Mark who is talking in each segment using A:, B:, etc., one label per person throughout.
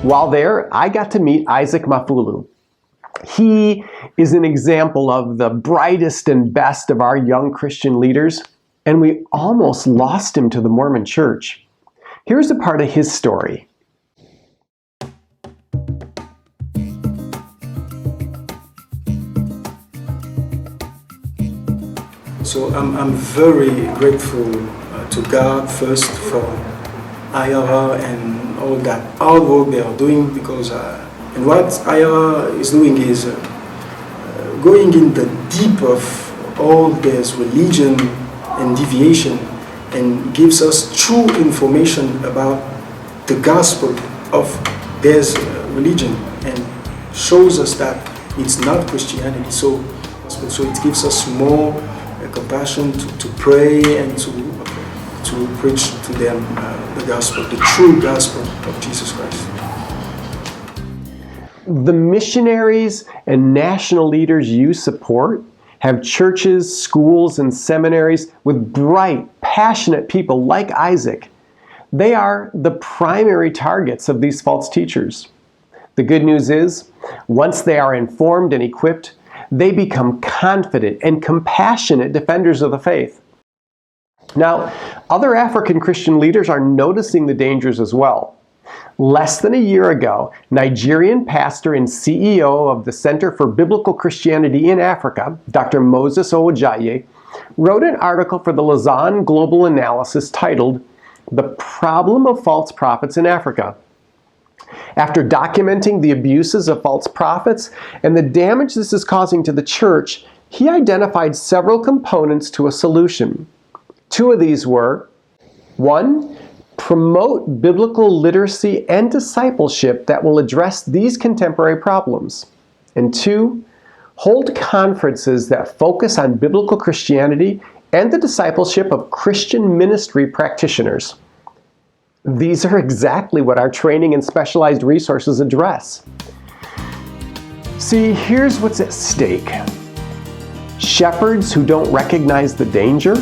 A: While there, I got to meet Isaac Mafulu. He is an example of the brightest and best of our young Christian leaders, and we almost lost him to the Mormon Church. Here's a part of his story.
B: So I'm very grateful to God first for IRR and all that hard work they are doing, because and what IRR is doing is going in the deep of all this religion and deviation, and gives us true information about the gospel of this religion, and shows us that it's not Christianity. So it gives us more compassion to pray and to preach to them the gospel, the true gospel of Jesus Christ.
A: The missionaries and national leaders you support have churches, schools, and seminaries with bright, passionate people like Isaac. They are the primary targets of these false teachers. The good news is, once they are informed and equipped, they become confident and compassionate defenders of the faith. Now, other African Christian leaders are noticing the dangers as well. Less than a year ago, Nigerian pastor and CEO of the Center for Biblical Christianity in Africa, Dr. Moses Owojaye, wrote an article for the Lausanne Global Analysis titled, "The Problem of False Prophets in Africa." After documenting the abuses of false prophets and the damage this is causing to the church, he identified several components to a solution. Two of these were, 1, promote biblical literacy and discipleship that will address these contemporary problems. And 2, hold conferences that focus on biblical Christianity and the discipleship of Christian ministry practitioners. These are exactly what our training and specialized resources address. See, here's what's at stake. Shepherds who don't recognize the danger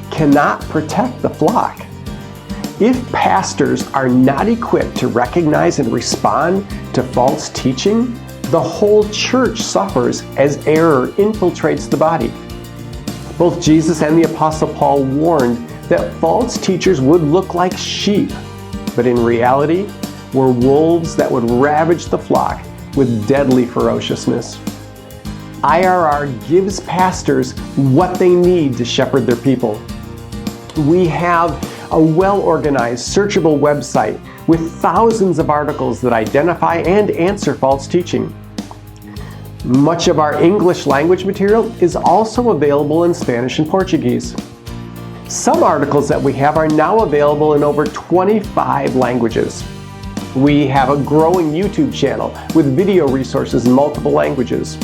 A: cannot protect the flock. If pastors are not equipped to recognize and respond to false teaching, the whole church suffers as error infiltrates the body. Both Jesus and the Apostle Paul warned that false teachers would look like sheep, but in reality were wolves that would ravage the flock with deadly ferociousness. IRR gives pastors what they need to shepherd their people. We have a well-organized, searchable website with thousands of articles that identify and answer false teaching. Much of our English language material is also available in Spanish and Portuguese. Some articles that we have are now available in over 25 languages. We have a growing YouTube channel with video resources in multiple languages.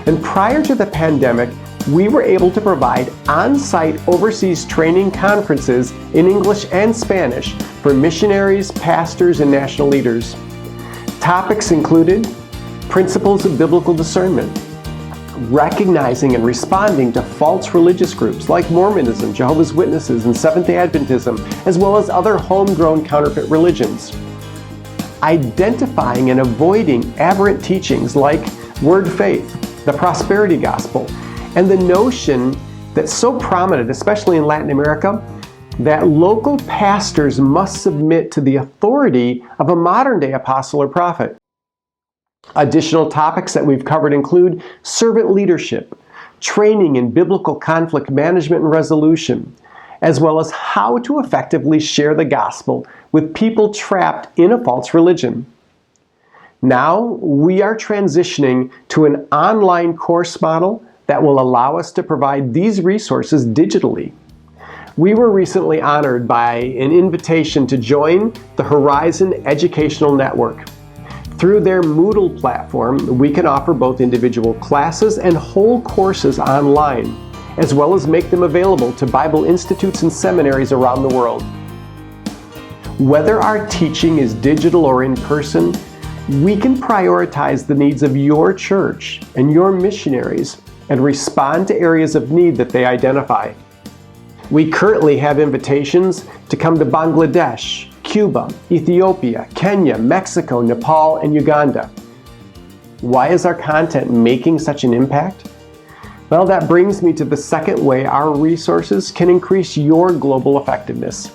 A: And prior to the pandemic, we were able to provide on-site overseas training conferences in English and Spanish for missionaries, pastors, and national leaders. Topics included principles of biblical discernment, recognizing and responding to false religious groups like Mormonism, Jehovah's Witnesses, and Seventh-day Adventism, as well as other homegrown counterfeit religions. Identifying and avoiding aberrant teachings like word faith, the prosperity gospel, and the notion that's so prominent, especially in Latin America, that local pastors must submit to the authority of a modern-day apostle or prophet. Additional topics that we've covered include servant leadership, training in biblical conflict management and resolution, as well as how to effectively share the gospel with people trapped in a false religion. Now, we are transitioning to an online course model that will allow us to provide these resources digitally. We were recently honored by an invitation to join the Horizon Educational Network. Through their Moodle platform, we can offer both individual classes and whole courses online, as well as make them available to Bible institutes and seminaries around the world. Whether our teaching is digital or in person, we can prioritize the needs of your church and your missionaries and respond to areas of need that they identify. We currently have invitations to come to Bangladesh, Cuba, Ethiopia, Kenya, Mexico, Nepal, and Uganda. Why is our content making such an impact? Well, that brings me to the second way our resources can increase your global effectiveness.